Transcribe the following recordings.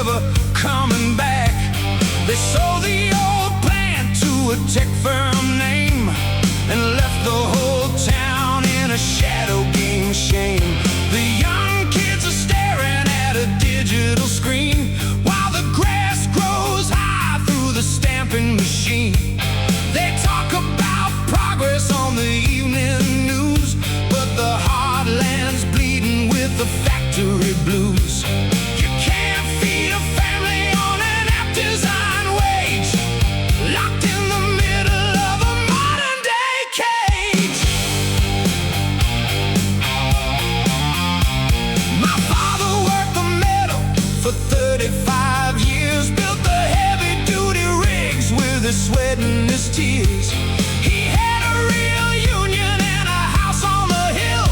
never coming back. They sold the old plant to a tech firm name and left the whole town in a shadow game shame. The young kids are staring at a digital screen while the grass grows high through the stamping machine. They talk about progress on the evening news, but the heartland's bleeding with the factory blues. You can't feed a family on an app-design wage, locked in the middle of a modern-day cage. My father worked the metal for 35 years, built the heavy-duty rigs with his sweat and his tears. He had a real union and a house on the hill.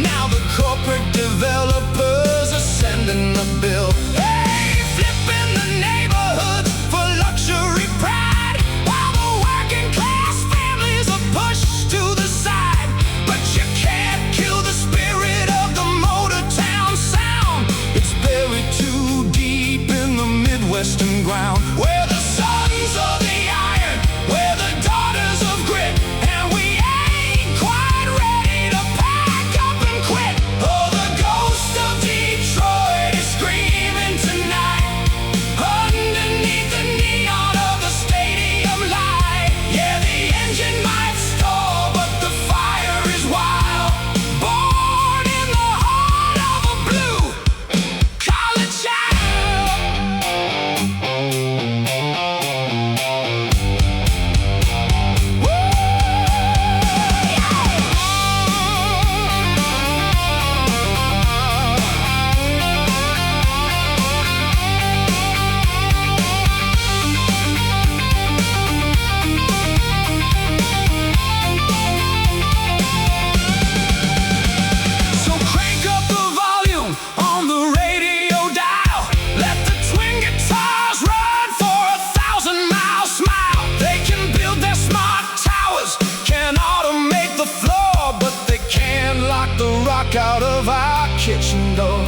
Now the corporate developers are sending the bill. Hey, flipping the neighborhoods for luxury pride, while the working class families are pushed to the side. But you can't kill the spirit of the motor town sound. It's buried too deep in the Midwestern ground, where the sons of the iron, where the daughters of grit, and we ain't quite ready to pack up and quit. Oh, the ghost of Detroit is screaming tonight underneath the neon of the stadium light. Yeah, the engine might stall, but the fire is wild. Born in the heart of a blue collar child. So crank up the volume on the radio dial. Let the twin guitars run for 1,000-mile smile. They can build their smart towers, can automate the floor, but they can't lock the rock out of our kitchen door.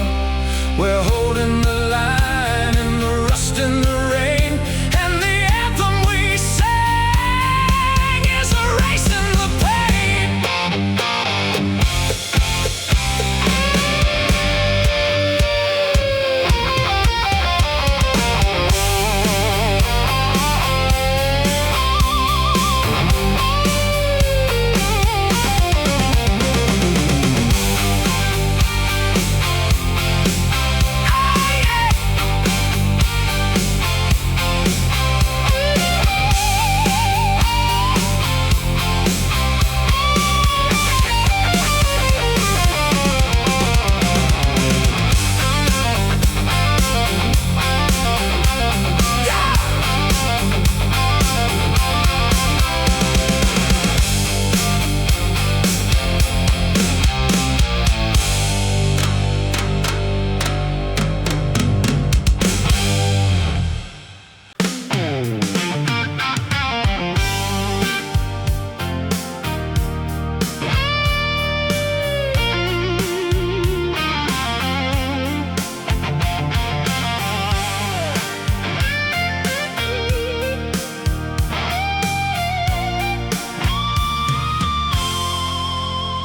We're holding the line in the rust and the rain, and the anthem we sing is erasing the pain.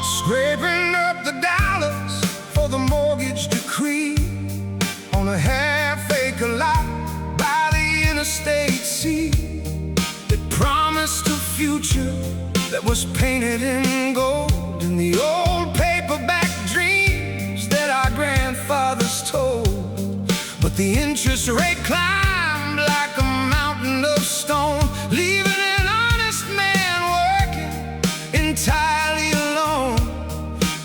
Scraping up the dollars for the mortgage decree on a half-acre lot by the interstate sea. It promised a future that was painted in gold, in the old paperback dreams that our grandfathers told. But the interest rate climbed like a mountain of stone, leaving an honest man working entirely alone.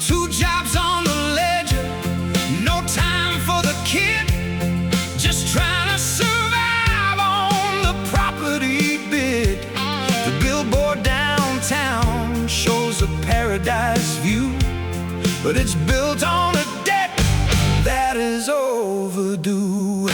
2 jobs on the ledger, no time for the kid, just trying to survive on the property bid. The billboard downtown shows a paradise view, but it's built on a debt that is overdue.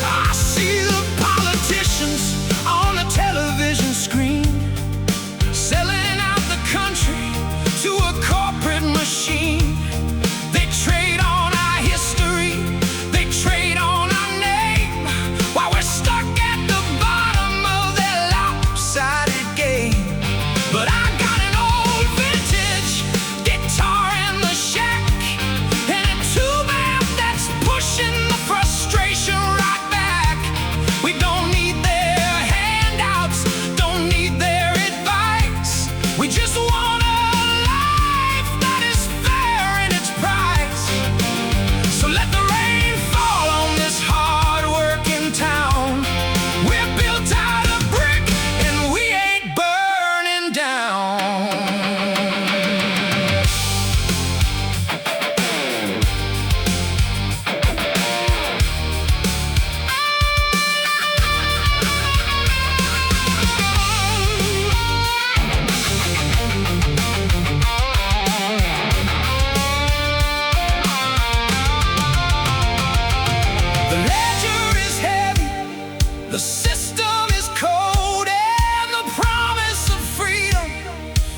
I see the politicians on the television screen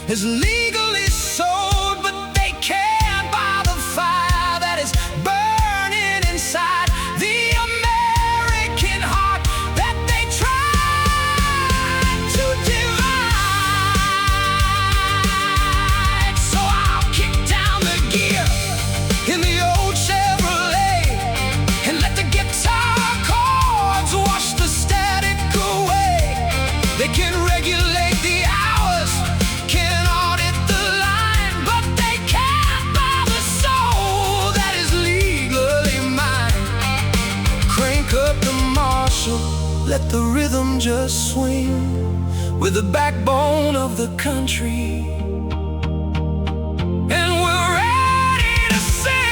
is legally sold, but they can't buy the fire that is burning inside the American heart that they tried to divide. So I'll kick down the gear in the old Chevrolet and let the guitar chords wash the static away. They can regulate the hours, can audit the line, but they can't buy the soul that is legally mine. Crank up the Marshall, let the rhythm just swing with the backbone of the country. And we're ready to sing.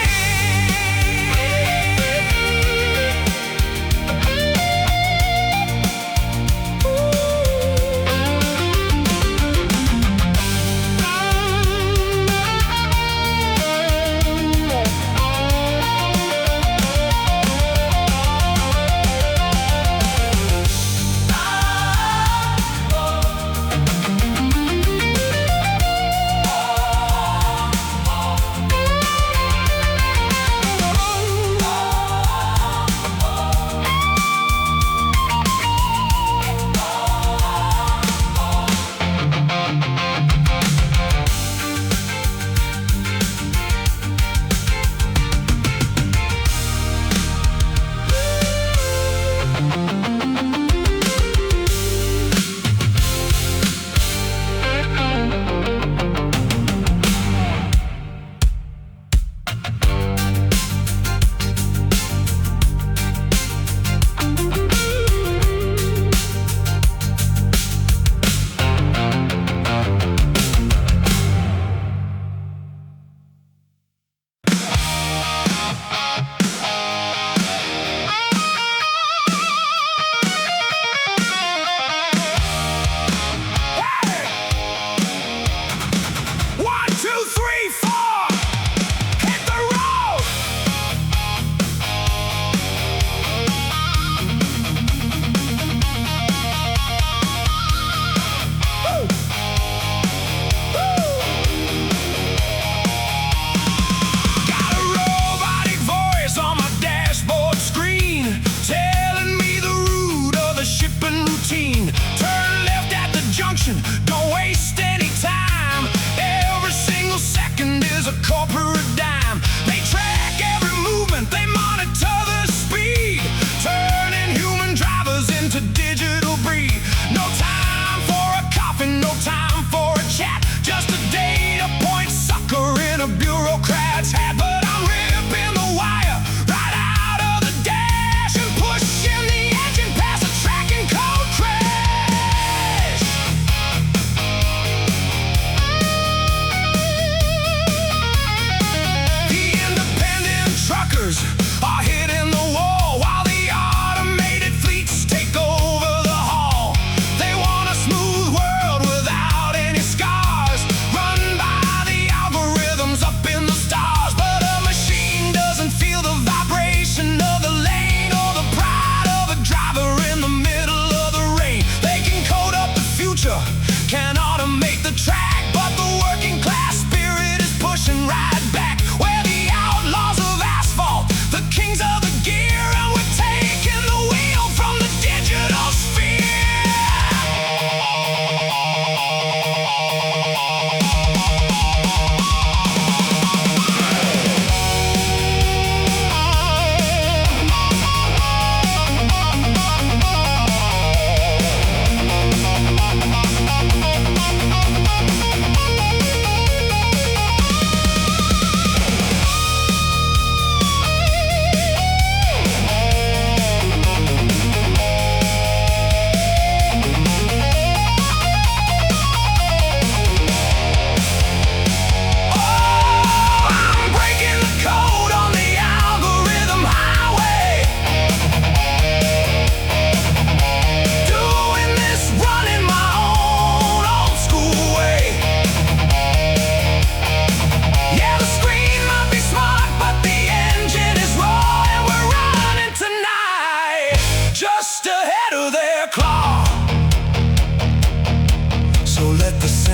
Don't waste any time. Every single second is a corporate dime. They track every movement, they monitor the speed, turning human drivers into digital breed. No time for a coffee, no time for a chat, just a data point sucker in a bureaucrat's hat. But I'm ripping the wire right out of the dash and pushing the engine past a tracking code crash.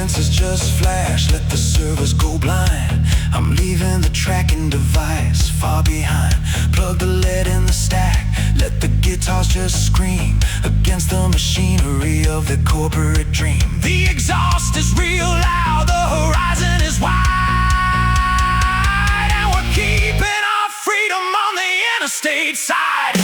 senses just flash, let the servers go blind. I'm leaving the tracking device far behind. Plug the lead in the stack, let the guitars just scream against the machinery of the corporate dream. The exhaust is real loud, the horizon is wide, and we're keeping our freedom on the interstate side.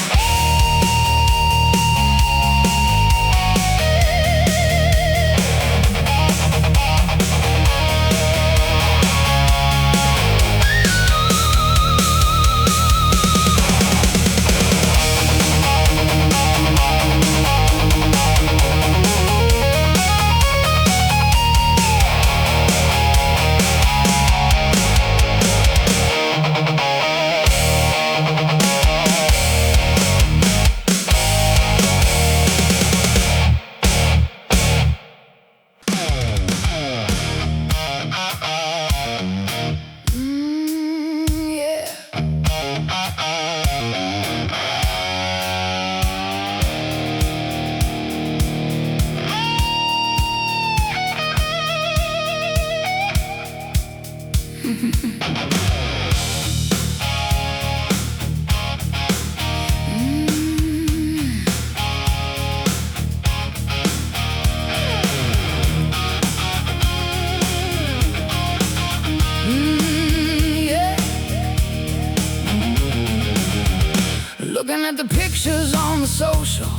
Looking at the pictures on the social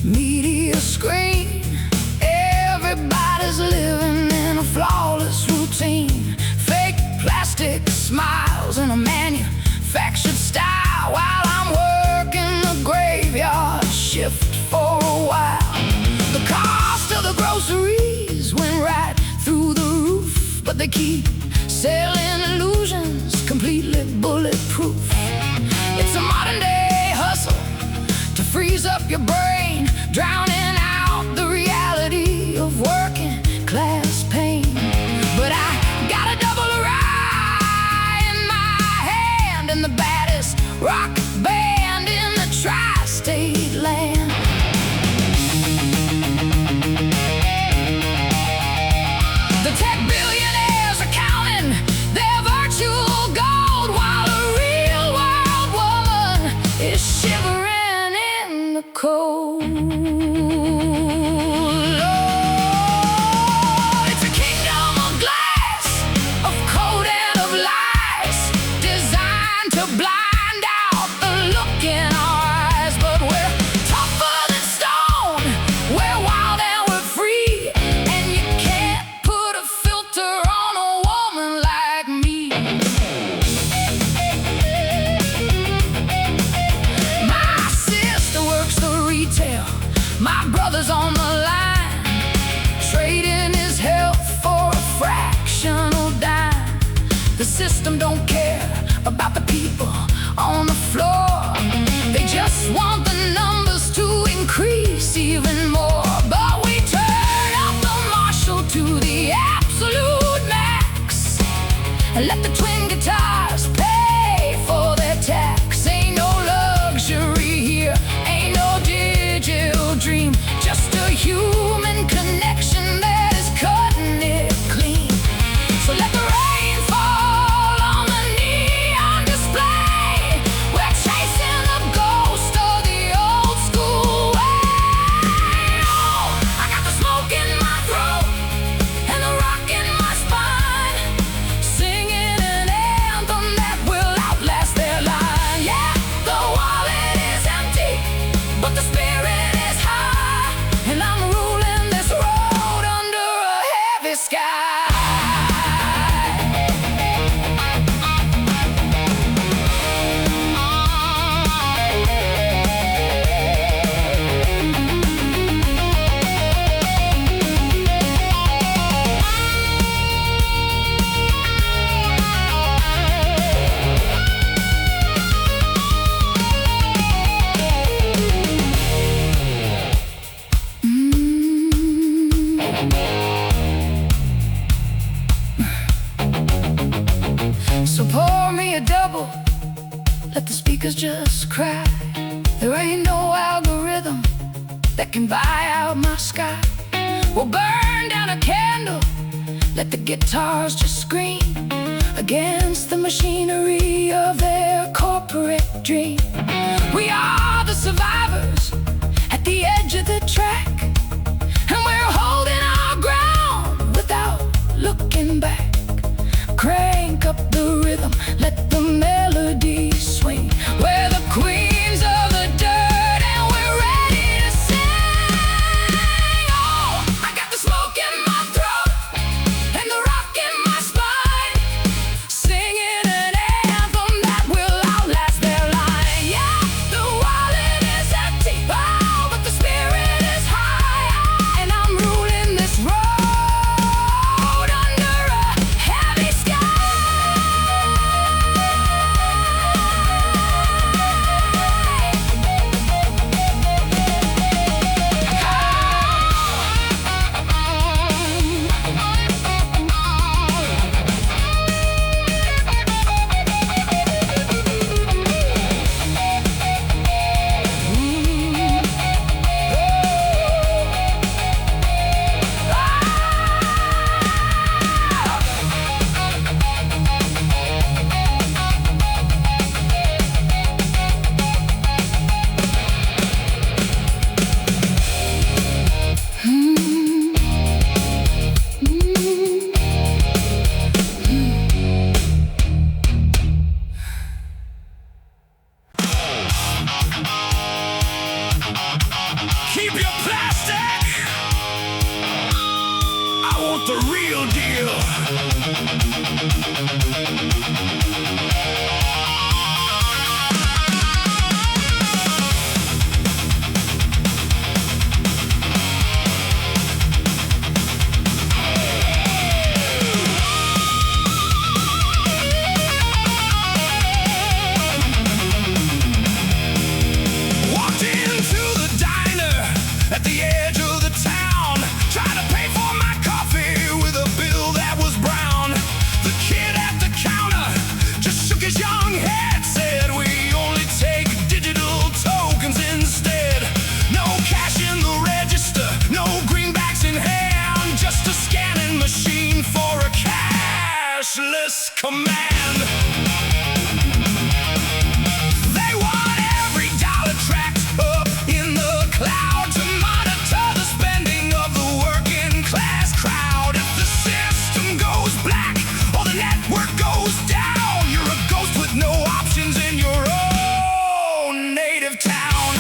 media screen, everybody's living in a flawless routine. Fake plastic smiles in a manufactured style, while I'm working the graveyard shift for a while. The cost of the groceries went right through the roof, but they keep selling illusions completely bulletproof. It's a modern day hustle to freeze up your brain, drowning out the reality of working class pain. But I got a double rye in my hand and the baddest rock band in the tri-state land. The tech billionaires are counting their virtual gold, while a real world woman is shivering in the cold. Oh, it's a kingdom of glass, of code and of lies, designed to blind out the look in our eyes. But we're tougher than stone, we're wild and we're free, and you can't put a filter on a woman like me. My sister works the retail, my brother's on the line, trading his health for a fractional dime. The system don't care about the people on the floor, they just want the numbers to increase even more. But we turn up the Marshall to the absolute max, and let the twin guitars pay for their tax. Ain't no luxury here, ain't no digital dream, just a human connection that is cutting it clean. So let the rain fall on the neon display, we're chasing the ghost of the old school way. Oh, I got the smoke in my throat and the rock in my spine, singing an anthem that will outlast their line. Yeah, the wallet is empty, but the spirit is high, and I'm ruling this road under a heavy sky. So pour me a double, let the speakers just cry. There ain't no algorithm that can buy out my sky. We'll burn down a candle Let the guitars just scream against the machinery of their corporate dream. We are the survivors at the edge of the track, and we're holding our ground without looking back. Crank up the rhythm, let the melody swing. We're the queens of the dirt, and we're ready to sing. Oh, I got the smoke in my throat and the rock in my spine, singing an anthem that will outlast their line. Yeah, the wallet is empty, oh, but the spirit is high, and I'm ruling this road under a heavy sky. Keep your plastic. I want the real deal. Walked into the diner at the edge of the town, trying to pay for my coffee with a bill that was brown. The kid at the counter just shook his young head, said we only take digital tokens instead. No cash in the register, no greenbacks in hand, just a scanning machine for a cashless command. They want every dollar tracked up in the cloud to monitor the spending of the working class crowd. If the system goes black or the network goes down, you're a ghost with no options in your own native town.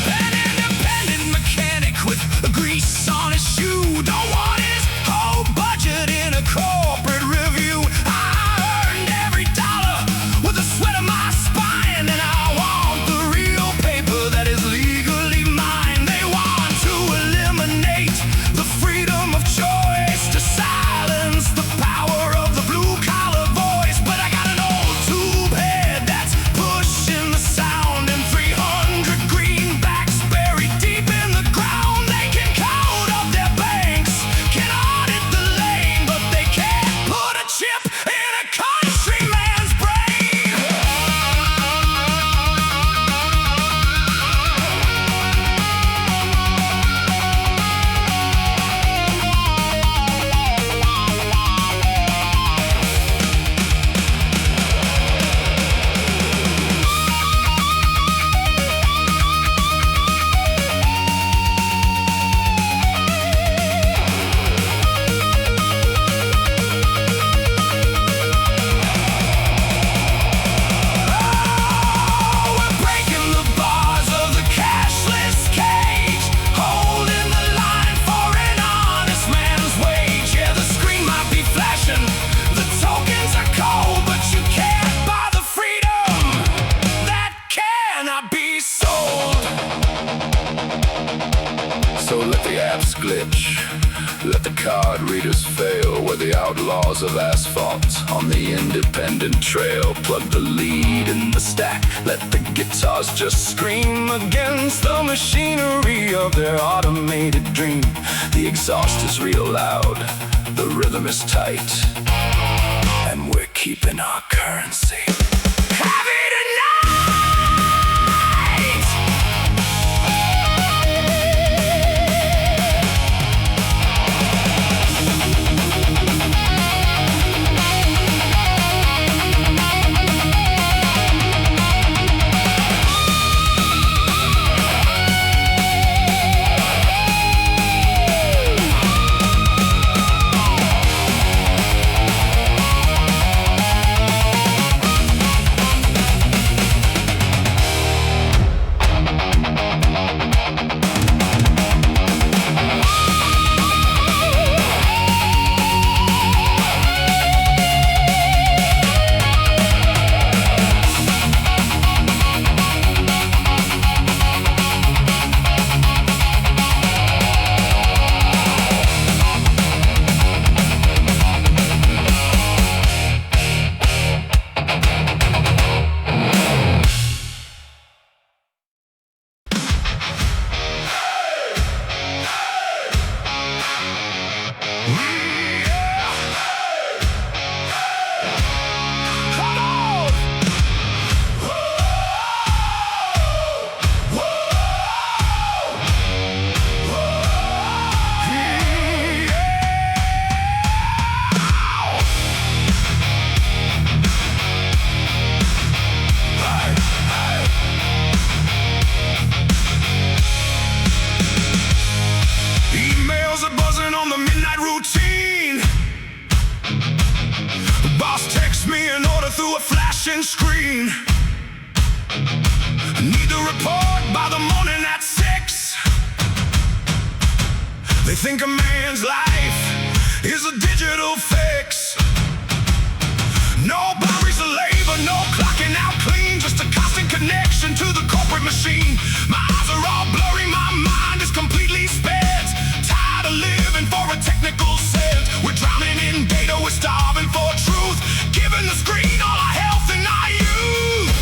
An independent mechanic with grease on his shoe don't want his whole budget in a corporate review. I earned every dollar with the sweat of my spine, and I want the real paper that is legally mine. They want to eliminate the freedom of choice, to silence the power of the blue-collar voice. But I got an old tube head that's pushing the sound, and 300 greenbacks buried deep in the ground. They can count up their banks, can audit the lane, but they can't put a chip in a countryman's brain. Oh, we're breaking the bars of the cashless cage, holding the line for an honest man's wage. Yeah, the screen might be flashing, the tokens are cold, but you can't buy the freedom that cannot be sold. So let the apps glitch, let the card readers fail. We're the outlaws of asphalt on the independent trail. Plug the lead in the stack, let the guitars just scream against the machinery of their automated dream. The exhaust is real loud, the rhythm is tight, and we're keeping our currency. Heavy tonight! wheels are buzzing on the midnight routine. Boss texts me an order through a flashing screen. Need to report by the morning at 6. They think a man's life is a digital fix. No boundaries of labor, no clocking out clean, just a constant connection to the corporate machine. My eyes are all blurry, my mind is completely spent. Tired of living for a technical sense. We're drowning in data, we're starving for truth, giving the screen all our health and our youth.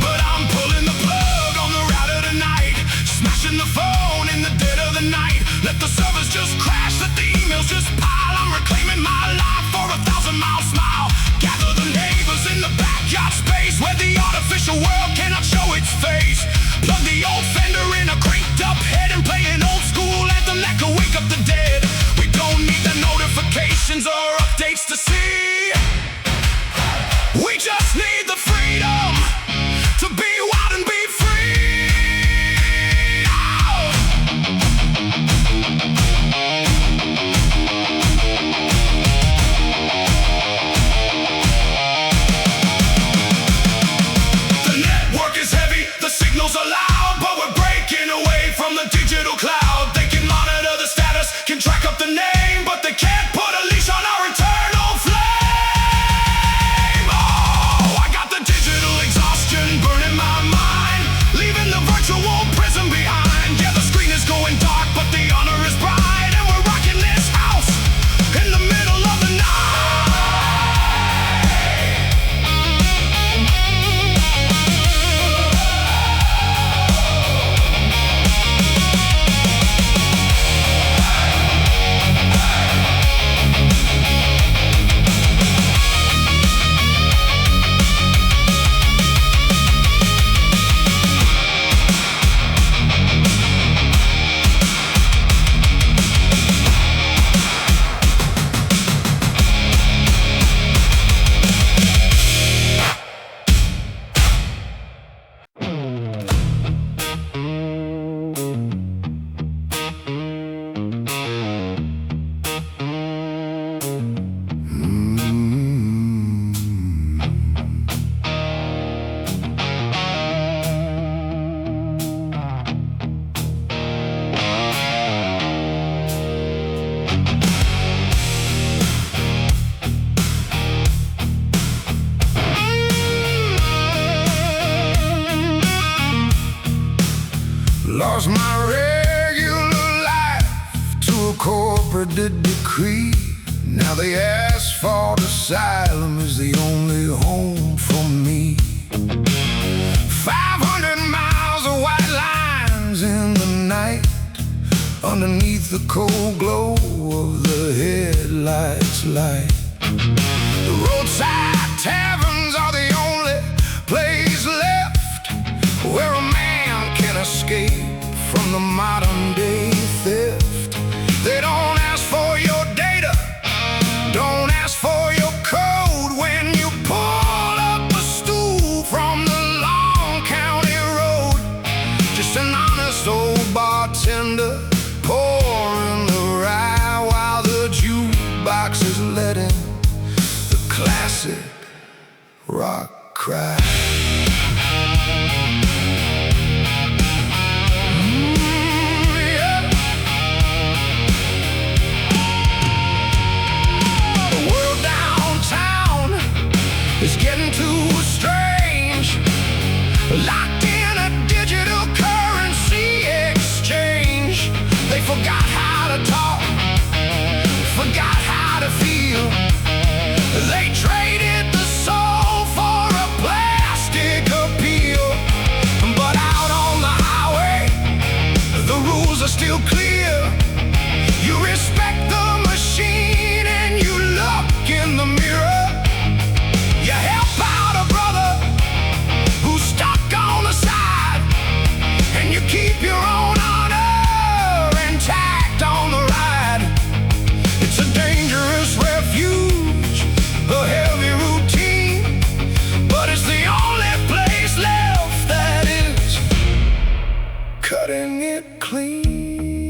But I'm pulling the plug on the router tonight, smashing the phone in the dead of the night. Let the servers just crash, let the emails just pile. I'm reclaiming my life for 1,000-mile smile. Gather the neighbors in the backyard space where the artificial world cannot show its face. Plug the old fender in a cranked up head and play an old school anthem that could wake up the dead. We don't need the notifications or updates to see. We just need the freedom to be wild and be free. Signals are loud, but we're breaking away from the digital cloud. They can monitor the status, can track up the name, but they can't put a leash on our eternal flame. Oh, I got the digital exhaustion burning my mind, leaving the virtual prison behind. Yeah, the screen is going dark, but the honor is bright, and we're rocking this house in the middle of the night. Lost my regular life to a corporate decree. Now the asphalt asylum is the only home for me. 500 miles of white lines in the night, underneath the cold glow of the headlights light. The roadside taverns are the only place left where a man can escape from the modern day theft. They don't ask for your data, don't ask for your code when you pull up a stool from the long county road. Just an honest old bartender pouring the rye while the jukebox is letting the classic rock cry. It's getting too strange, locked in a digital currency exchange. They forgot how to talk, forgot how to feel. They traded the soul for a plan. cutting it clean.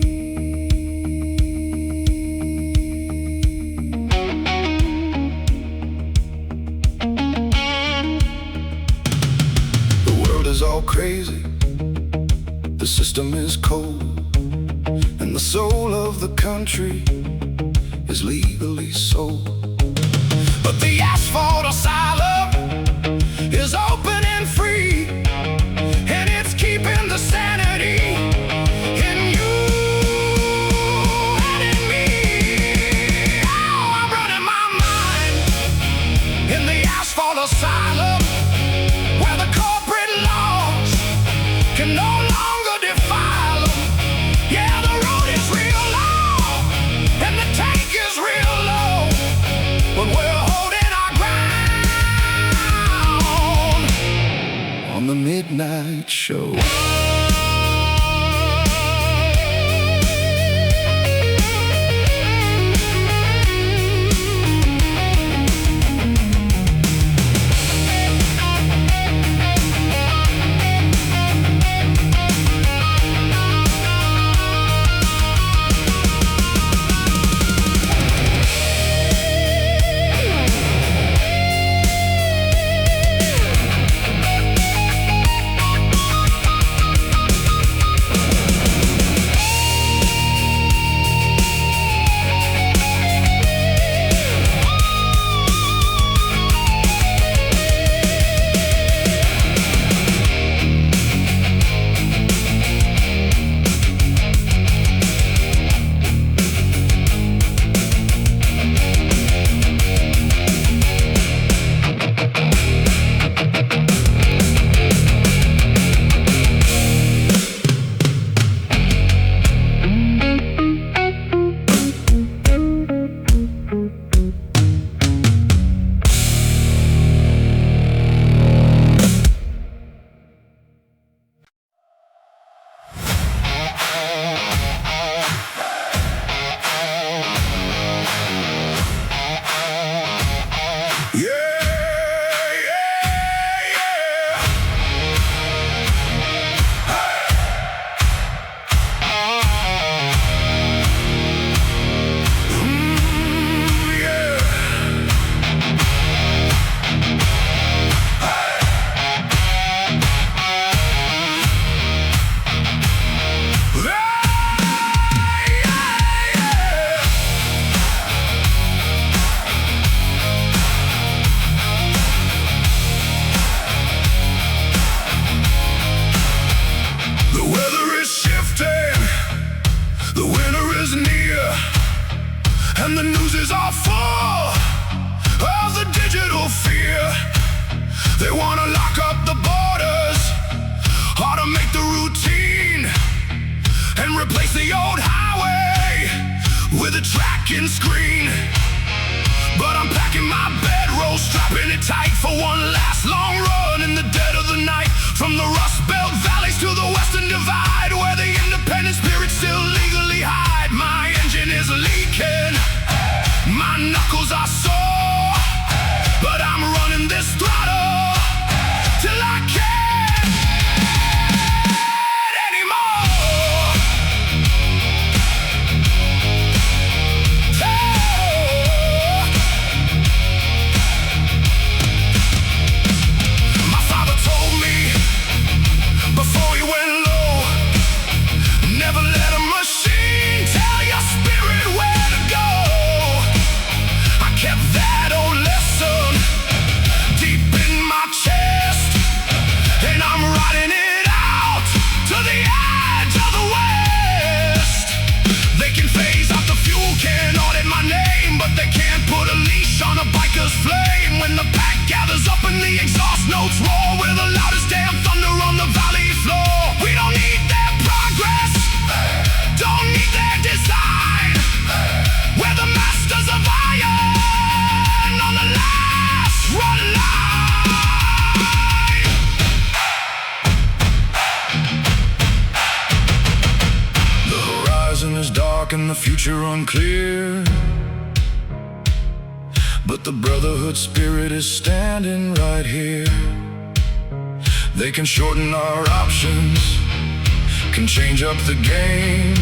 The world is all crazy, the system is cold, and the soul of the country is legally sold. But the asphalt asylum is open and free, and it's keeping the sanity in you and in me. Oh, I'm running my mind in the asphalt asylum, where the corporate laws can no longer defile them. Yeah, the road is real long and the tank is real low, but we're holding our ground on the midnight show. And the news is all full of the digital fear. They want to lock up the borders, automate the routine, and replace the old highway with a tracking screen. But I'm packing my bedroll, strapping it tight for one last long run in the dead of the night. From the Rust Belt valleys to the Western Divide, where the independent spirits still legally hide. My engine is leaking, my knuckles are sore, but I'm running this throttle till I can't anymore. My father told me before he went low, never let a machine tell your spirit where to go. I kept that old lesson deep in my chest, and I'm riding it out to the edge of the West. They can phase out the fuel can, audit my name, but they can't put a leash on a biker's flame. When the pack gathers up and the exhaust notes roar, we're the loudest damn thunder on the valley floor. We don't need their progress, don't need their design. We're the masters of iron on the last run line. The horizon is dark and the future unclear, but the brotherhood spirit is standing right here. They can shorten our options, can change up the game,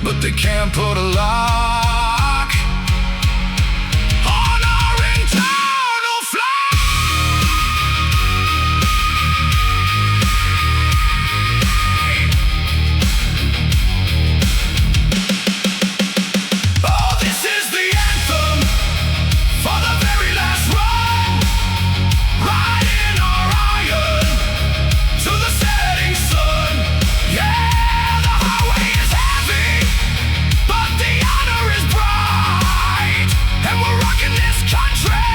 but they can't put a lock on our internal flag. Oh, this is the anthem for the very last run, riding our iron to the setting sun. Yeah, the highway is heavy, but the honor is bright, and we're rocking this country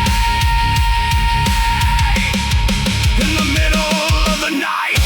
in the middle of the night.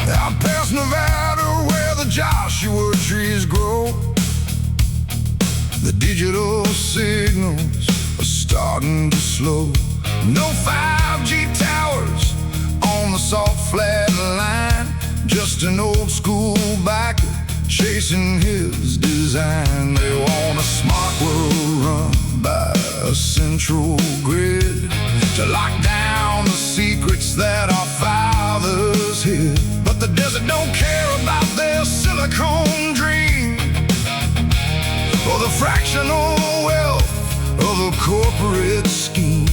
Out past Nevada where the Joshua trees grow, the digital signals are starting to slow. No 5G towers on the salt flat line, just an old school biker chasing his design. They want a smart world run by a central grid to lock down the secrets that our fathers hid. But the desert don't care about their silicone dream or the fractional wealth of a corporate scheme.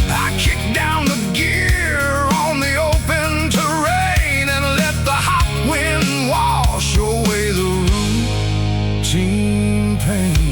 I kick down the gear on the open terrain and let the hot wind wash away the routine pain.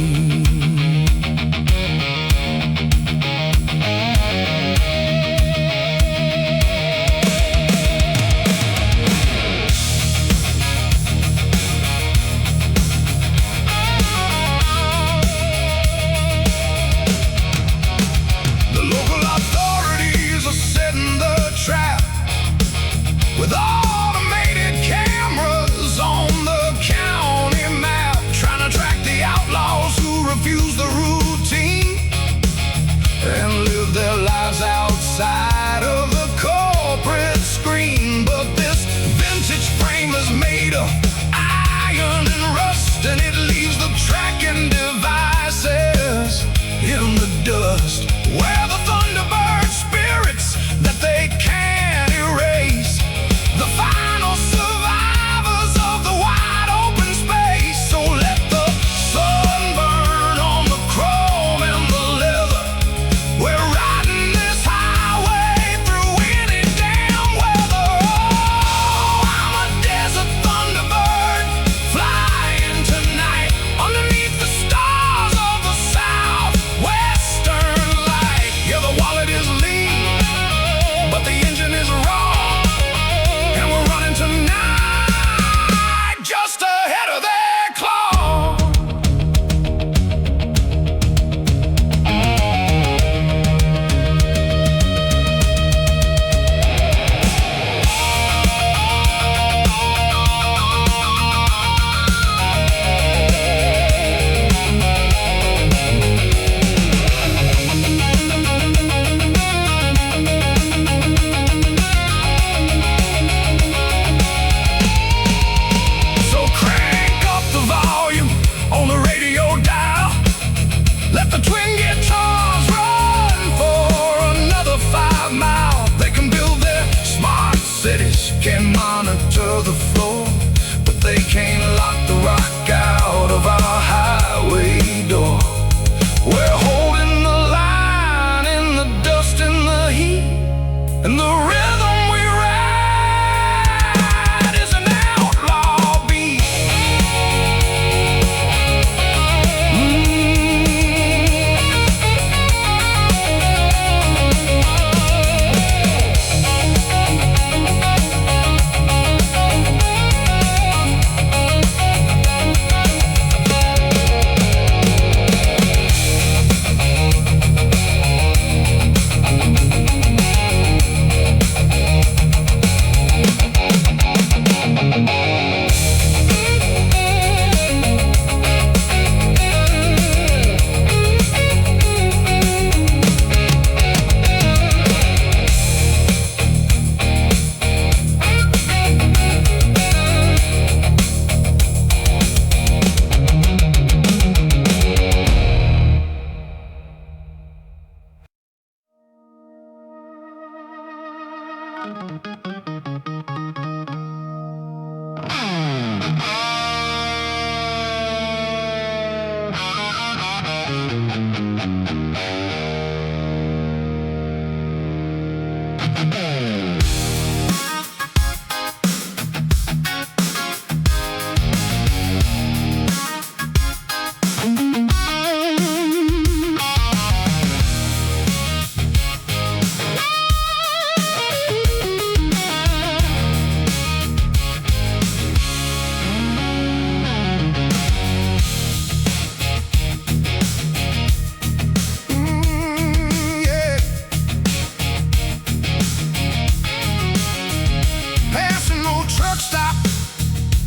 to the floor, but they can't lock the rock out of our highway door. We're holding the line in the dust and the heat, and the rhythm we ride is an outlaw beat.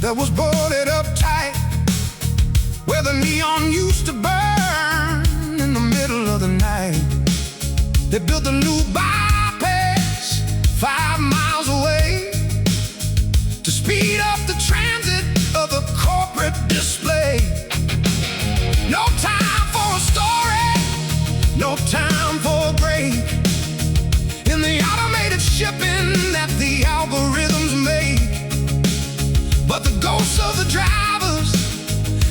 That was boarded up tight, where the neon used to burn in the middle of the night. They built a new bypass 5 miles away to speed up the transit of the corporate display. No time for a story, no time for a break in the automated shipping that the algorithms make. But the ghosts of the drivers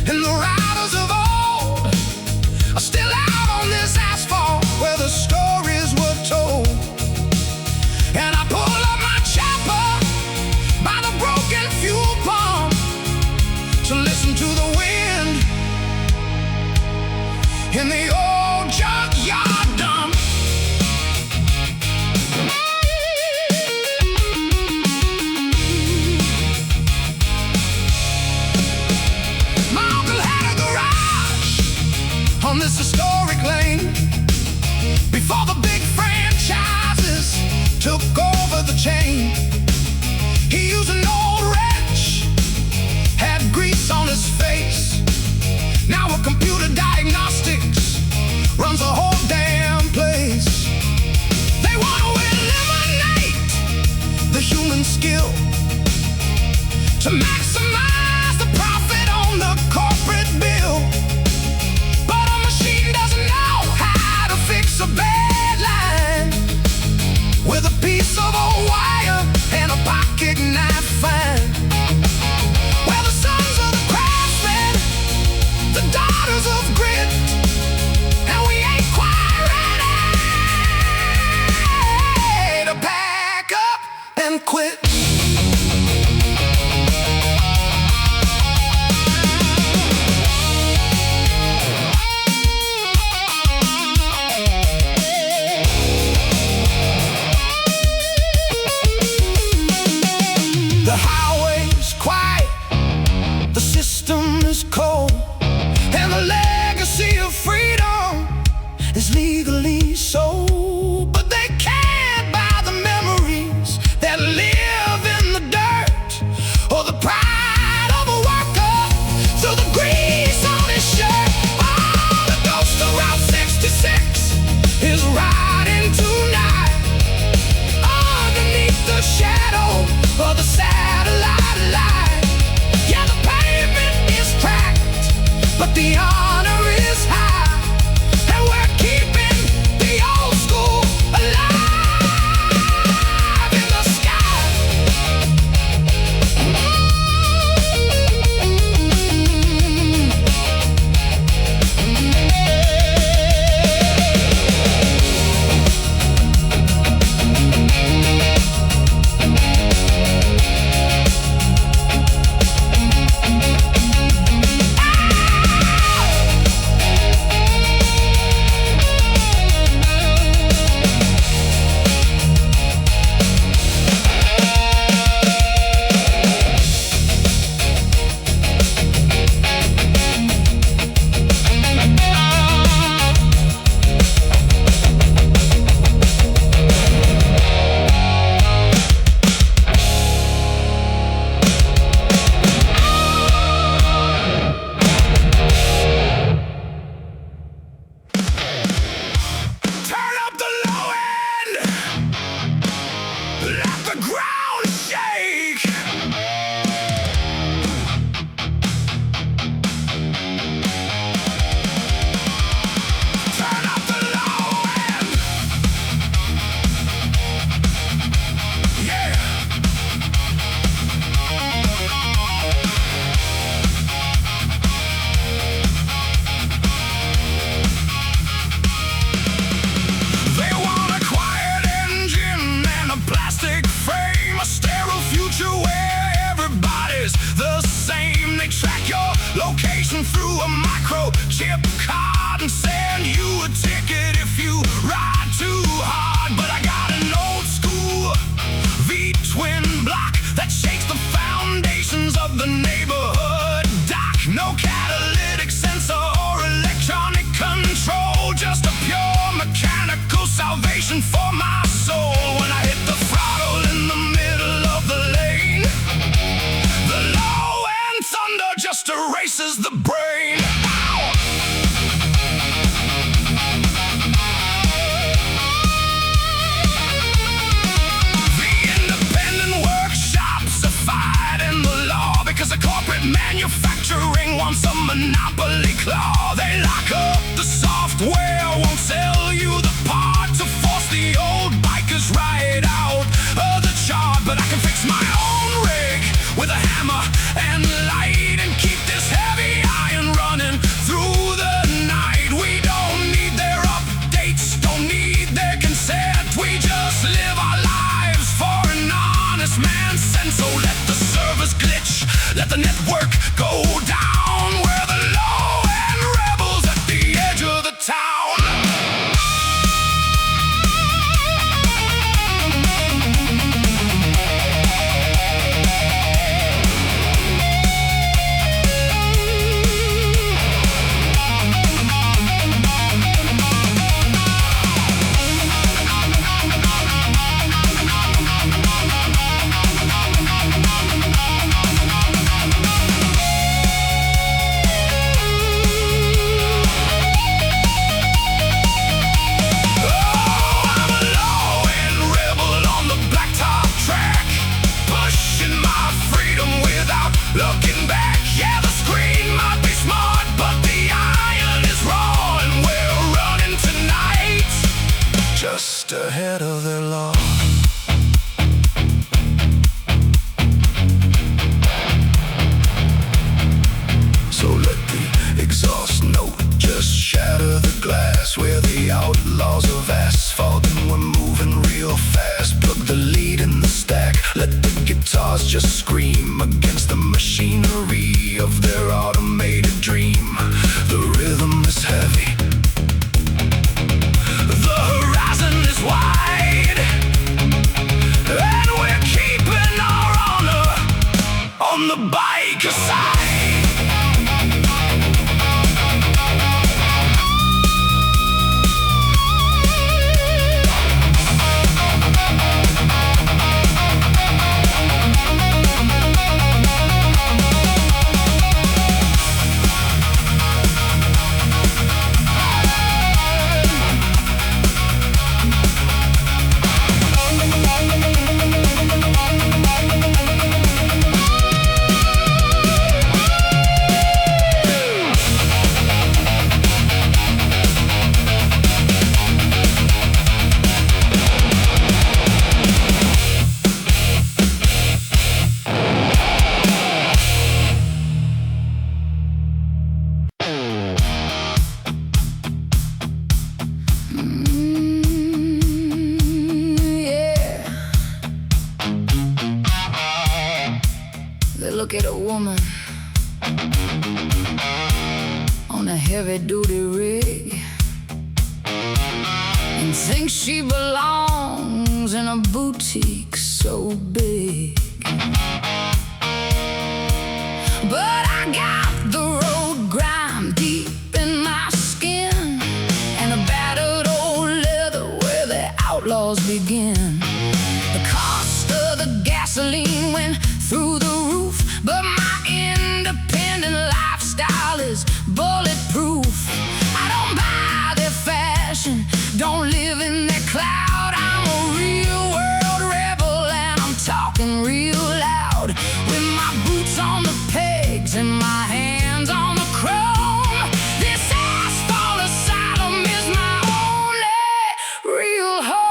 and the riders of old are still out on this asphalt where the stories were told. And I pull up my chopper by the broken fuel pump to listen to the wind in the old junkyard dump. On this historic lane, before the big franchises took over the chain, he used an old wrench, had grease on his face. Now a computer diagnostics runs the whole damn place. They want to eliminate the human skill to maximize the profit on the corporate bill. A bad line with a piece of old wire and a pocket knife fine. Well, the sons of the craftsmen, the daughters of grit, and we ain't quite ready to pack up and quit. The highway's quiet, the system is cold, and the legacy of freedom is legally sold. But they can't buy the memories that live in the dirt, or the pride of a worker through the grease on his shirt. Oh, the ghost of Route 66 is riding tonight underneath the shadow of the satellite light. Yeah, the pavement is cracked, but the honor is high. the neighborhood dock. No catalytic sensor or electronic control, just a pure mechanical salvation for my soul. When I hit the throttle in the middle of the lane, the low end thunder just erases the brain. Ow! The independent workshops are fighting the law because the corporate manufacturing wants a monopoly claw. They lock up the software, won't sell you the part to force the old bikers right out of the chart. But I can fix my own rig with a hammer and light and keep this heavy iron running through the night. We don't need their updates, don't need their consent. We just live our lives for an honest man's sense. So let the servers glitch, let the network go down. We're the low-end rebels at the edge of the town. Looking back, yeah, the screen might be smart, but the iron is raw, and we're running tonight, just ahead of their law. So let the exhaust note just shatter the glass. We're the outlaws of asphalt, and we're moving real fast. Plug the lead in the stack, let the guitars just scream against the machinery of their automated dream. The rhythm is heavy, the horizon is wide, and we're keeping our honor on the biker side. Look at a woman on a heavy-duty rig and thinks she belongs in a boutique so big. But I got the road grime deep in my skin and a battered old leather where the outlaws begin. The cost of the gasoline went through the roof, but my independent lifestyle is bulletproof. I don't buy their fashion, don't live in their cloud. I'm a real world rebel and I'm talking real loud, with my boots on the pegs and my hands on the chrome. This asphalt asylum is my only real home.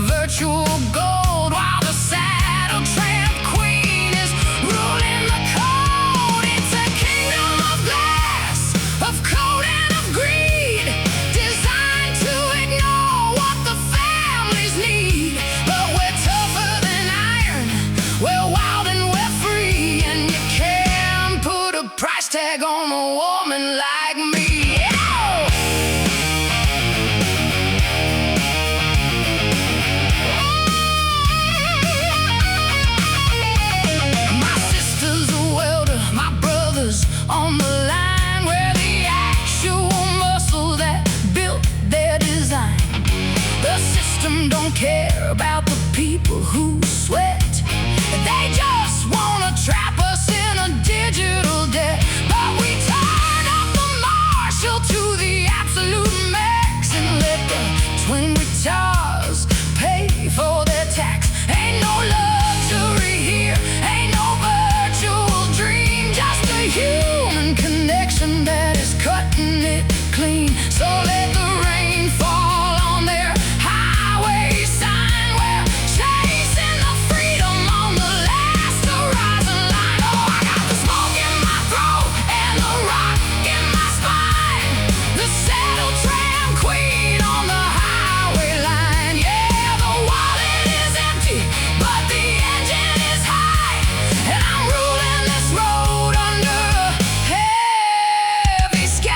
Virtual gold while the saddle tramp queen is ruling tag on a woman like me. My sister's a welder, my brother's on the line. We're the actual muscle that built their design. The system don't care about the people who sweat. They just wanna trap us in a digital debt. But we turn up the Marshall to the absolute max and let the twin guitars pay for their tax. Ain't no luxury here, ain't no virtual dream, just a human connection that is cutting it clean. So let the rain fall on their highway sign. We're chasing the freedom on the last horizon line. Oh, I got the smoke in my throat and the rock in my spine. The saddle tram queen on the highway line. Yeah, the wallet is empty, but the engine is high. And I'm ruling this road under a heavy sky.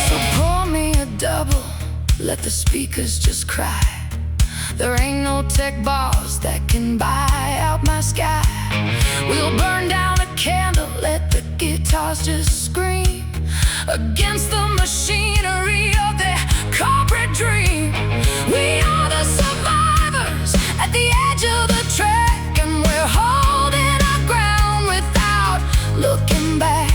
So pour me a double, let the speakers just cry. There ain't no tech bars that can buy out my sky. We'll burn down a candle, let the guitars just scream against the machinery of their corporate dream. We are the survivors at the edge of the track, and we're holding our ground without looking back.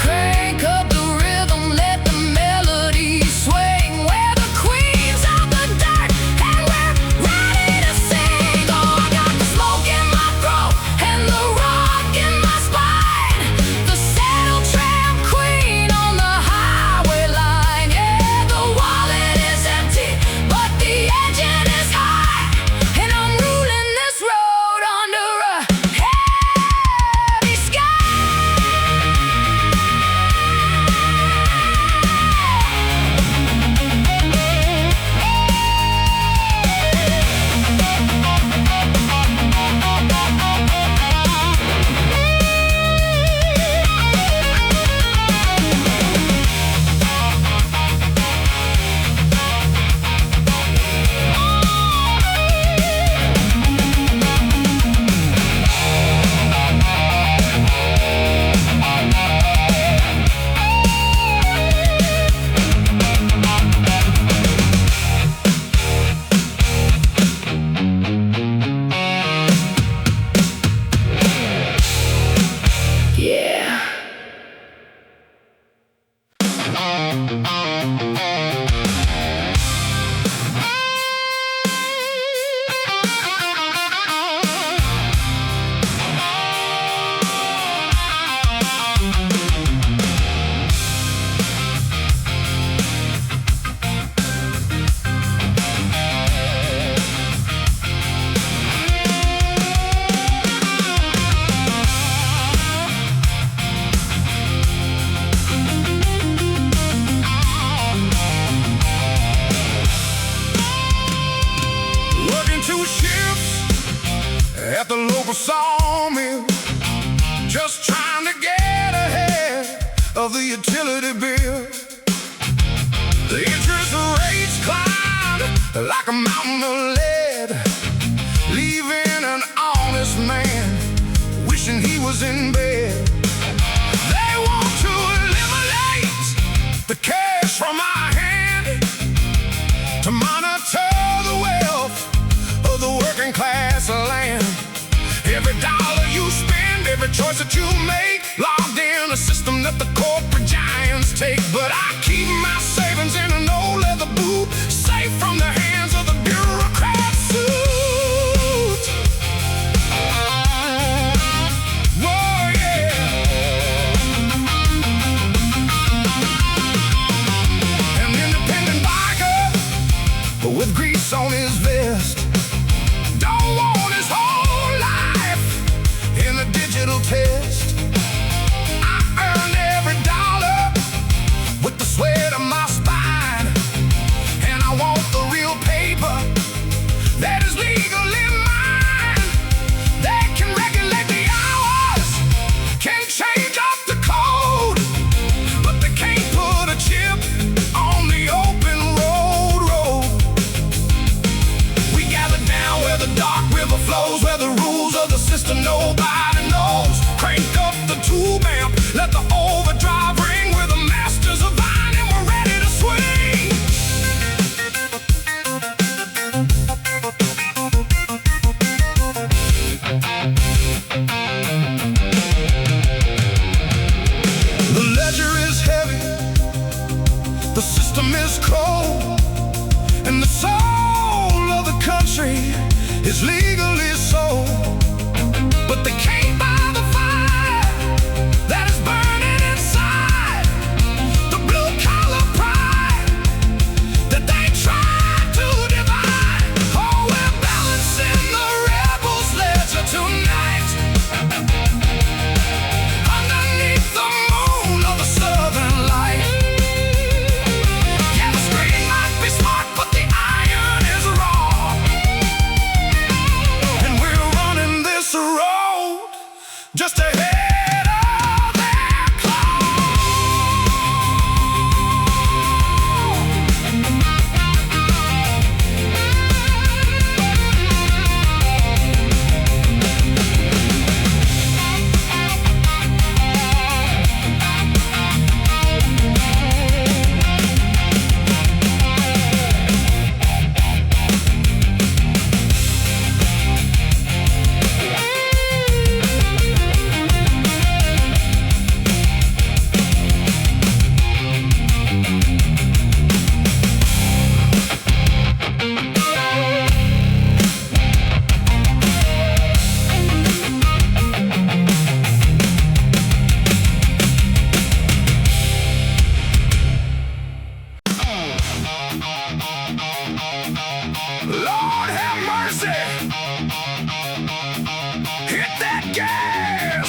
Crank up the rhythm, let the melodies swing. We're the queens of the dirt, and we're ready to sing. Oh, I got the smoke in my throat and the rock in my spine. The saddle tram queen on the highway line. Yeah, the wallet is empty, but the engine is high. And I'm ruling this road under a heavy sky. Yeah. Working two shifts at the local sawmill, just trying to get ahead of the utility bill. The interest rates climbed like a mountain of lead, leaving an honest man wishing he was in bed. They want to eliminate the cash from our hand to monitor the wealth of the working class land. Every dollar you spend, every choice that you make, logged in a system that the corporate giants take. But I keep my savings in an old leather boot, safe from the hands of the bureaucrats. Ooh. grease on his vest. Don't want his whole life in a digital test. I earned every dollar with the sweat of my spine, and I want the real paper that is legally mine. They can regulate the hours, can change up the code, but they can't put a chip on the open road. We gather down where the dark river flows, where the rules of the system nobody knows. Crank up the tube amp, let the overdrive ring. We're the masters of vine and we're ready to swing. The ledger is heavy, the system is cold, and the soul of the country is legally sold. But they can't buy the fire that is burning inside, the blue-collar pride that they tried to divide. Oh, we're balancing the rebels' ledger tonight, underneath the moon of the southern light. Yeah, the screen might be smart, but the iron is raw, and we're running this road just ahead of their claw. Lord have mercy, hit that gas.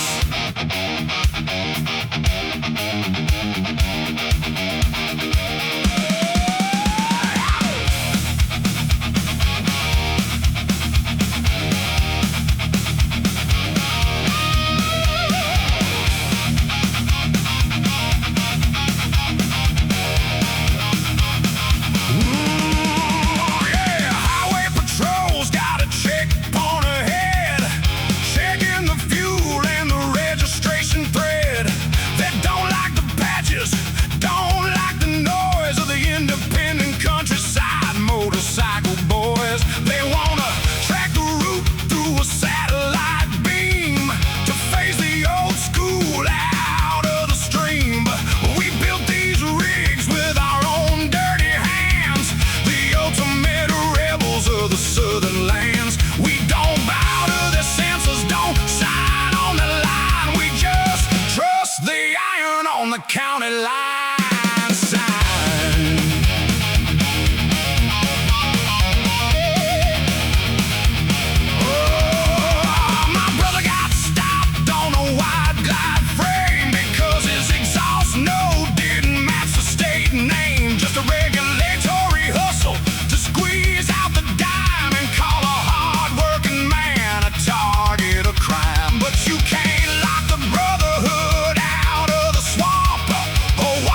County line sign. Oh, my brother got stopped on a wide glide frame because his exhaust note didn't match the state name. Just a regulatory hustle to squeeze out the dime and call a hard-working man a target of crime. But you can't lock the brotherhood out of the swamp. Oh,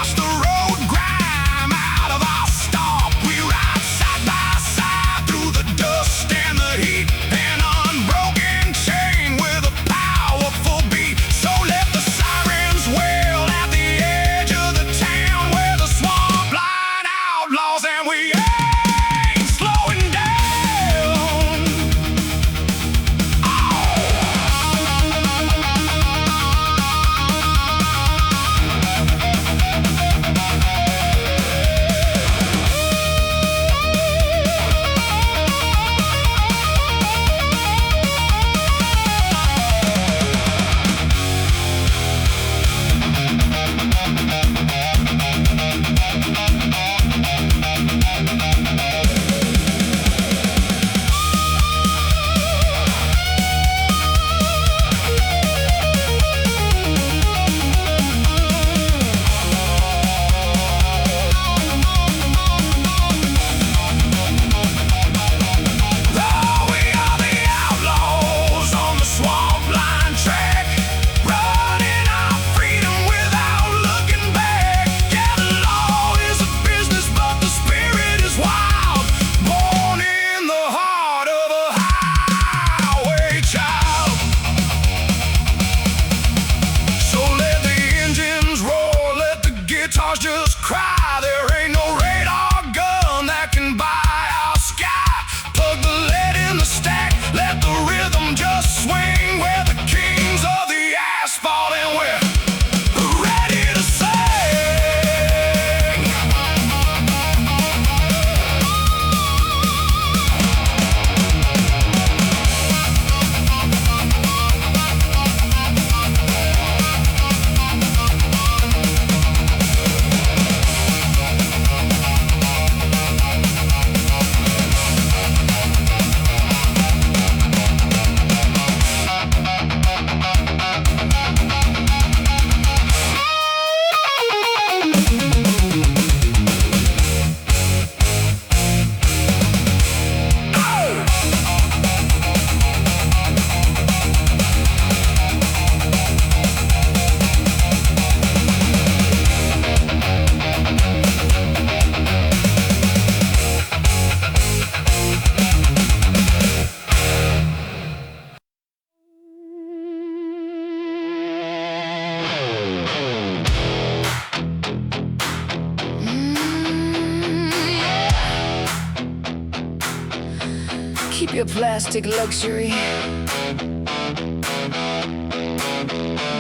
Keep your plastic luxury.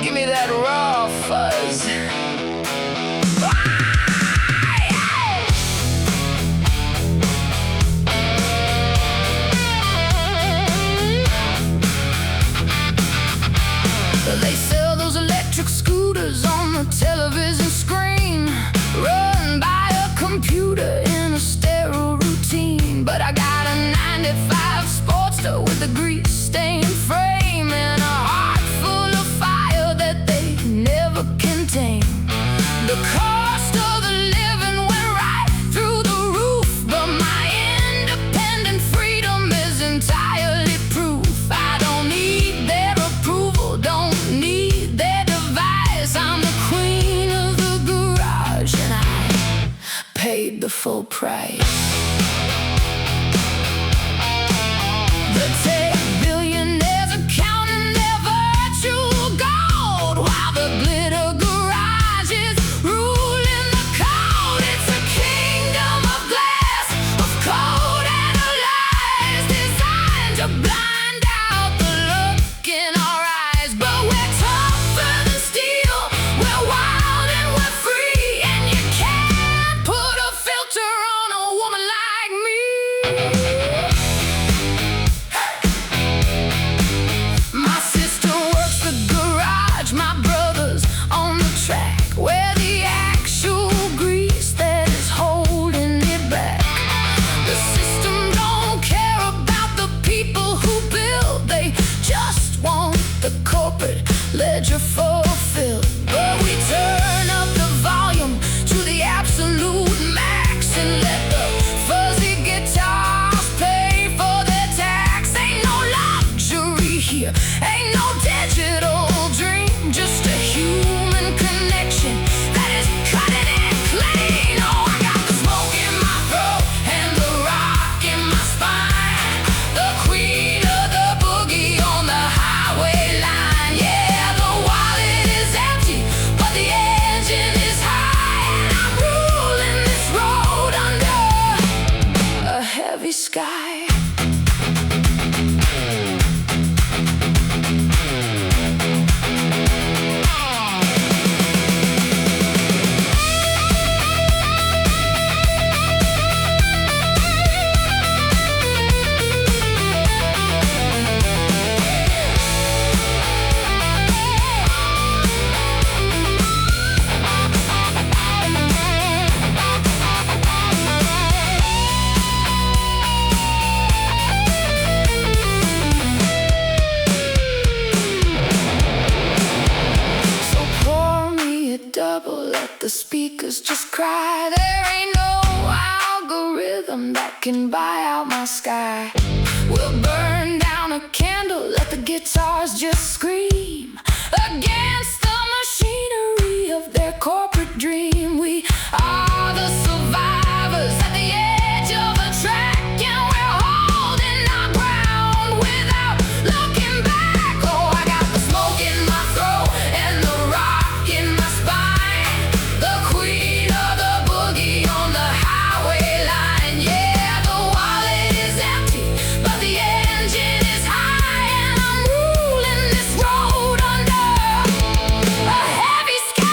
Give me that raw fuzz. They sell those electric scooters on the television screen, run by a computer in a sterile routine. But I got a 95 Sportster with a grease-stained frame and a heart full of fire that they never contain. The cost of the living went right through the roof, but my independent freedom is entirely proof. I don't need their approval, don't need their device. I'm the queen of the garage and I paid the full price. The tech billionaires are counting their virtual gold, while the glitter garages ruling the code. It's a kingdom of glass, of code and of lies, designed to blind out the look in our eyes. But we're tougher than steel, we're wild and we're free, and you can't put a filter on a woman like me. My sister works the garage, my brother's on the track, where the actual grease that is holding it back. The system don't care about the people who build, they just want the corporate ledger fulfilled. But we turn up the volume to the absolute max and let the fuzzy guitars pay for their tax. Ain't no luxury here, ain't no digital dream, just a human connection that is cutting it clean. Oh, I got the smoke in my throat and the rock in my spine, the queen of the boogie on the highway line. Yeah, the wallet is empty, but the engine is high, and I'm ruling this road under a heavy sky. So pour me a double, let the speakers just cry. There ain't no algorithm that can buy out my sky. We'll burn down a candle, let the guitars just scream against the machinery of their corporate dream. We are the survivors at the edge of a track, and we're holding our ground without looking back. Oh, I got the smoke in my throat and the rock in my spine, the queen of the boogie on the highway line. Yeah, the wallet is empty, but the engine is high, and I'm ruling this road under a heavy sky.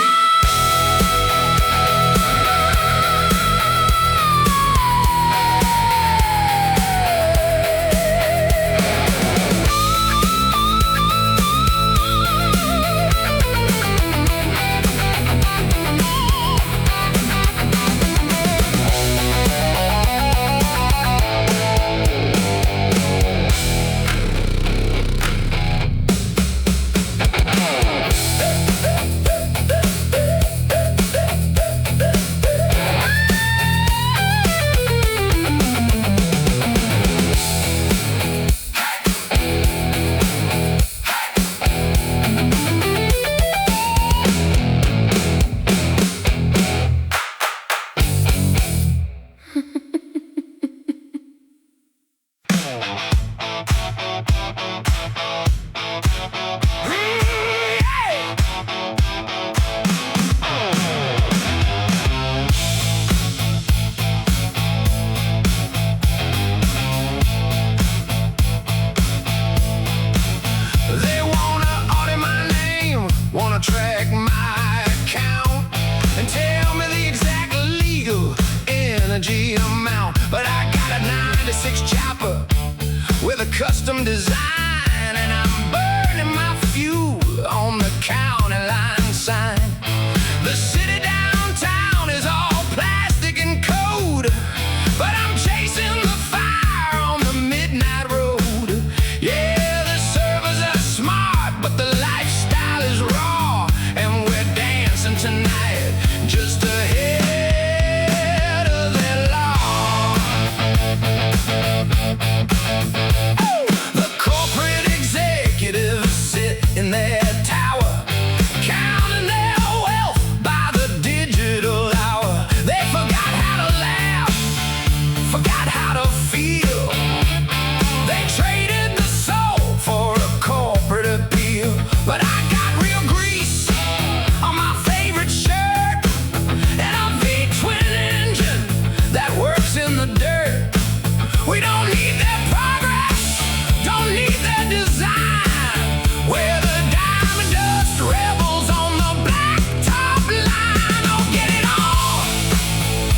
custom design, and I'm burning my fuel on the county line sign. The city downtown is all plastic and code, but I'm chasing the fire on the midnight road. Yeah, the servers are smart, but the lifestyle is raw, and we're dancing tonight just ahead of their law. The corporate executives sit in their tower, counting their wealth by the digital hour. They forgot how to laugh, forgot how to feel. They traded the soul for a corporate appeal. But I got real grease on my favorite shirt, and a V-twin engine that works in the dirt. We don't need their progress, don't need their design. We're the diamond dust rebels on the blacktop line. Oh, get it on,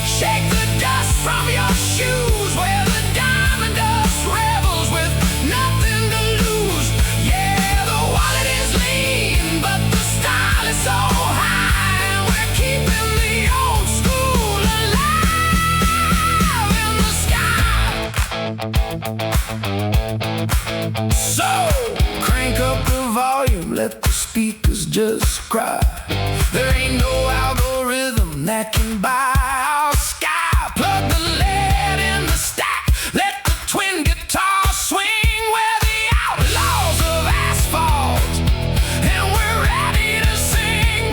shake the dust from your shoes. We're the diamond dust rebels with nothing to lose. Yeah, the wallet is lean, but the style is so high. We're keeping the old school alive in the sky. So, crank up the volume, let the speakers just cry. There ain't no algorithm that can buy our sky. Plug the lead in the stack, let the twin guitar swing. We're the outlaws of asphalt, and we're ready to sing.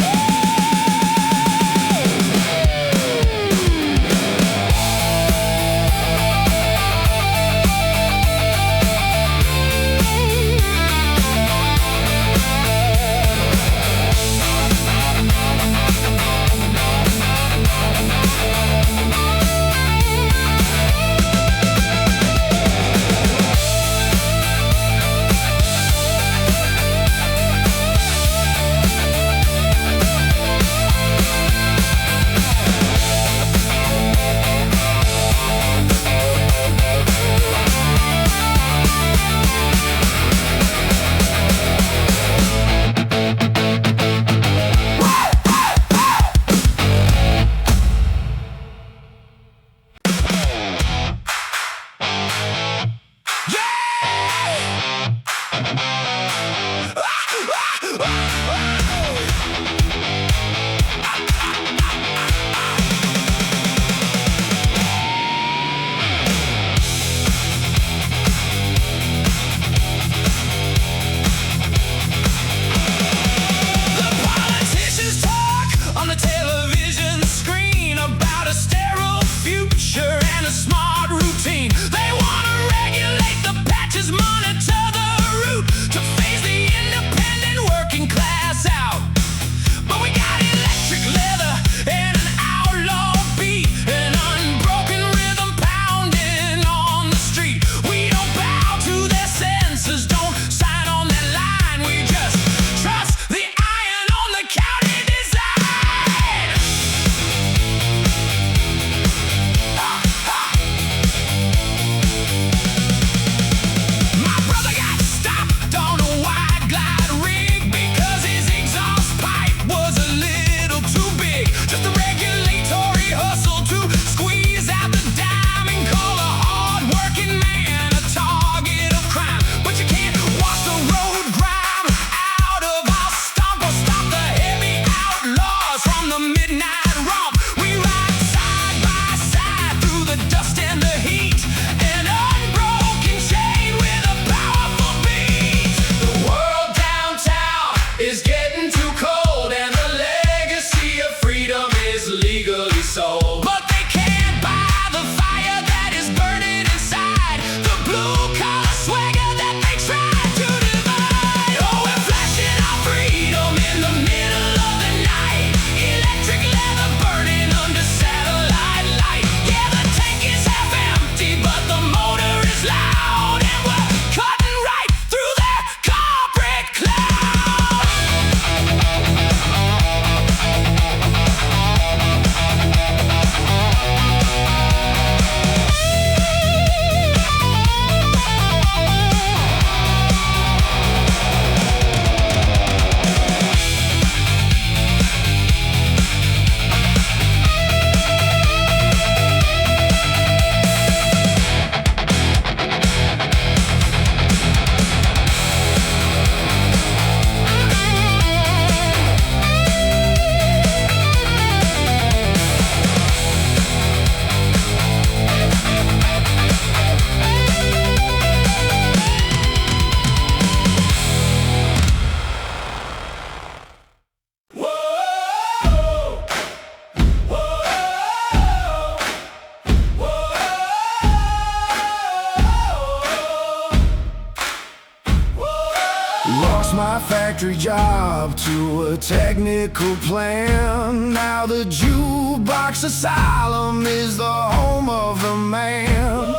my factory job to a technical plan. Now the jukebox asylum is the home of the man.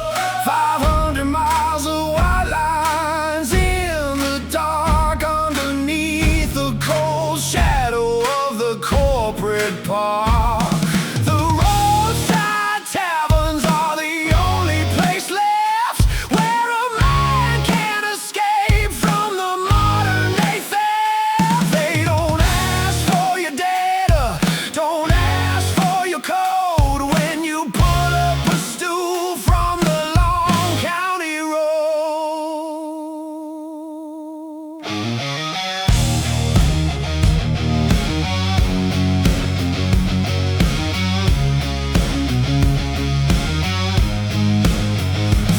500 miles of white lines in the dark, underneath the cold shadow of the corporate park. The roadside taverns are the only place left where a man can't escape from the modern day theft. They don't ask for your data, don't ask for your code when you pull up a stool from the Long County Road.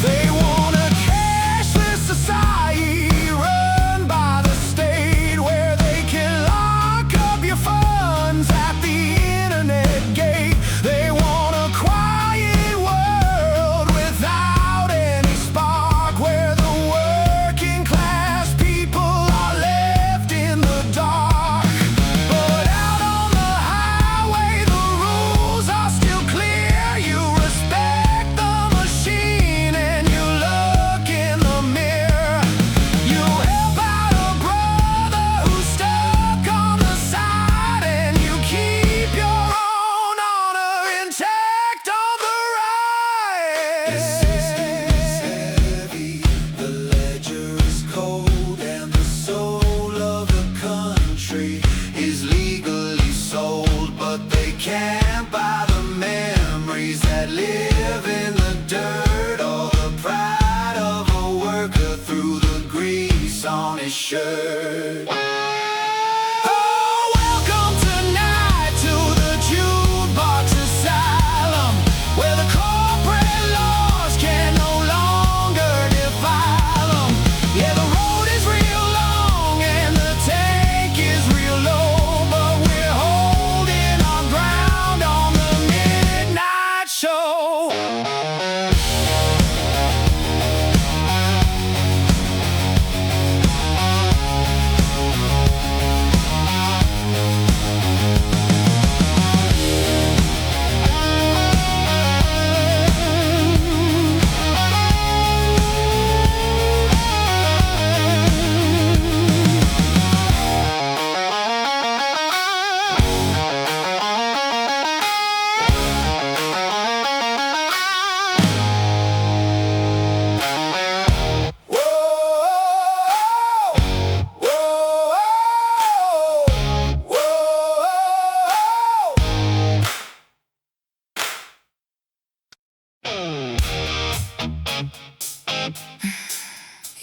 They want a cashless society run by the state, where they can lock up your funds at the internet gate. They want a quiet world without any spark, where the working class people are left in the dark. But out on the highway, the rules are still clear. You respect the machine and you look in the mirror. You help out a brother who's stuck on the side, and you keep your own honor intact on the ride. The system is heavy, the ledger is cold, and the soul of the country is legally sold. But they can't buy the memories that live in the dirt, or the pride of a worker through the grease on his shirt. Oh, welcome tonight to the jukebox asylum, where the corporate laws can no longer defile 'em. Yeah, the road is real long and the tank is real low, but we're holding our ground on the midnight show.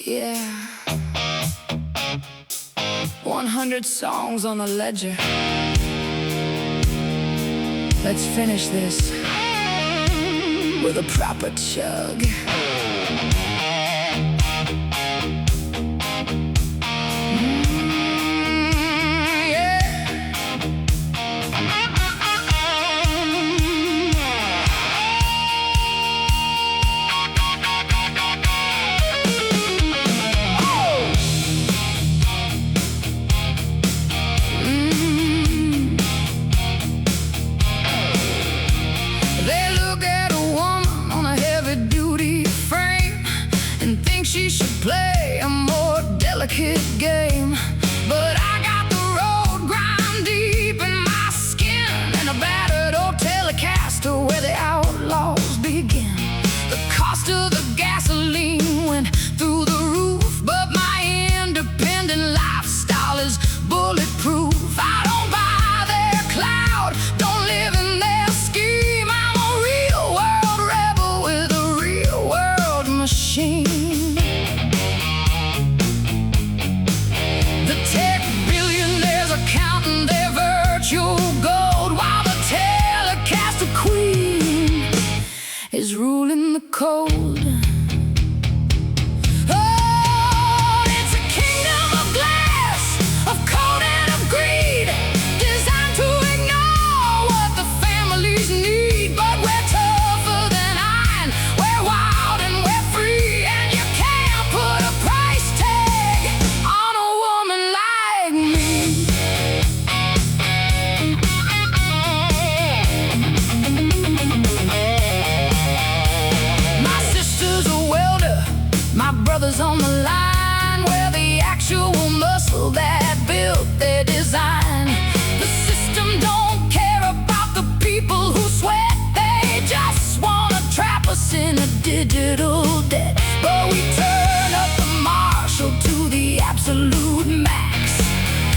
Yeah, 100 songs on the ledger. Let's finish this with a proper chug. They look at a woman on a heavy-duty frame and think she should play a more delicate game. But I got the road grind deep in my skin, and a battered old Telecaster where the outlaws begin. The cost of the gasoline went through the roof, but my independent lifestyle is bulletproof. I don't buy their cloud, don't live in their scheme. I'm a real-world rebel with a real-world machine. brothers on the line, we're the actual muscle that built their design. The system don't care about the people who sweat. They just wanna trap us in a digital debt. But we turn up the Marshall to the absolute max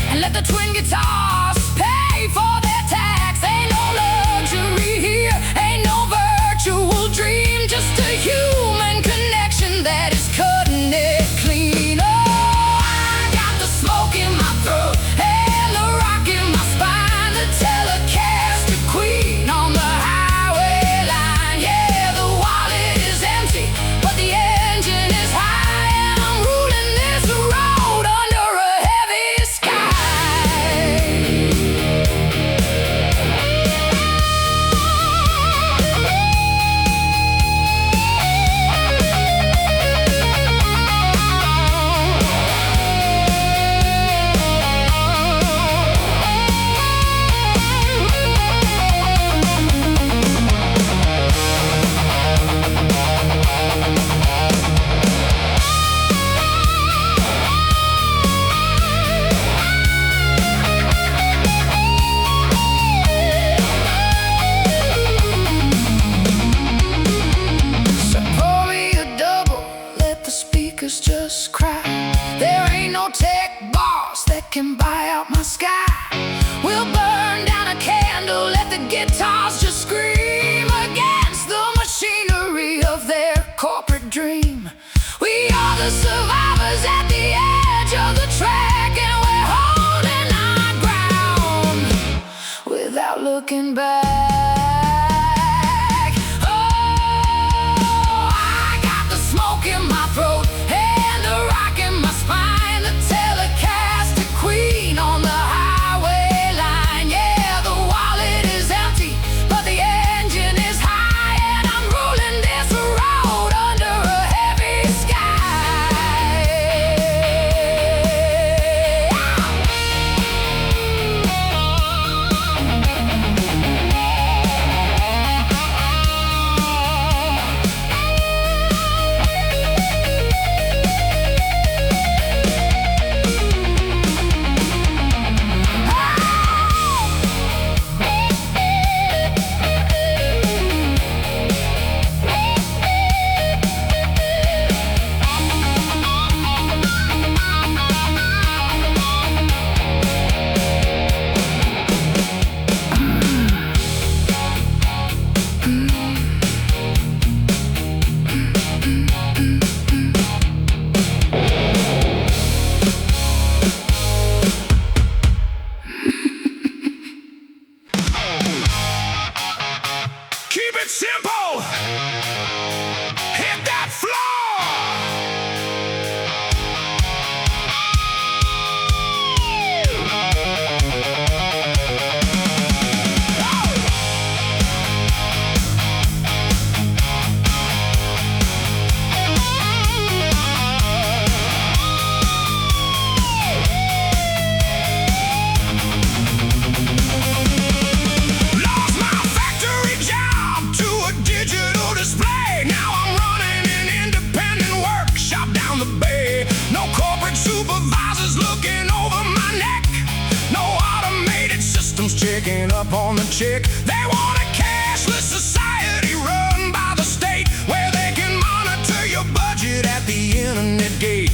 and let the twin guitars pay for their tax. Ain't no luxury here, ain't no virtual dream, just a human connection that is cutting it clean. Oh, I got the smoke in my throat and the rock in my spine, the Telecaster queen on the highway line. Yeah, the wallet is empty, but the engine is high, and I'm ruling this road under a heavy sky. Just cry. There ain't no tech boss that can buy out my sky. We'll burn down a candle, let the guitars just scream against the machinery of their corporate dream. We are the survivors at the edge of the track, and we're holding our ground without looking back. Oh, I got the smoke in my throat, Telecaster queen on the highway line. Yeah, the wallet is empty, but the engine is high, and I'm ruling this road under a heavy sky. Keep it simple. Hit that floor. Lost my factory job to a digital display. Now I'm running an independent workshop down the bay. No corporate supervisors looking over my neck. No automated systems checking up on the check. They want a cashless society run by the state, where they can monitor your budget at the internet gate.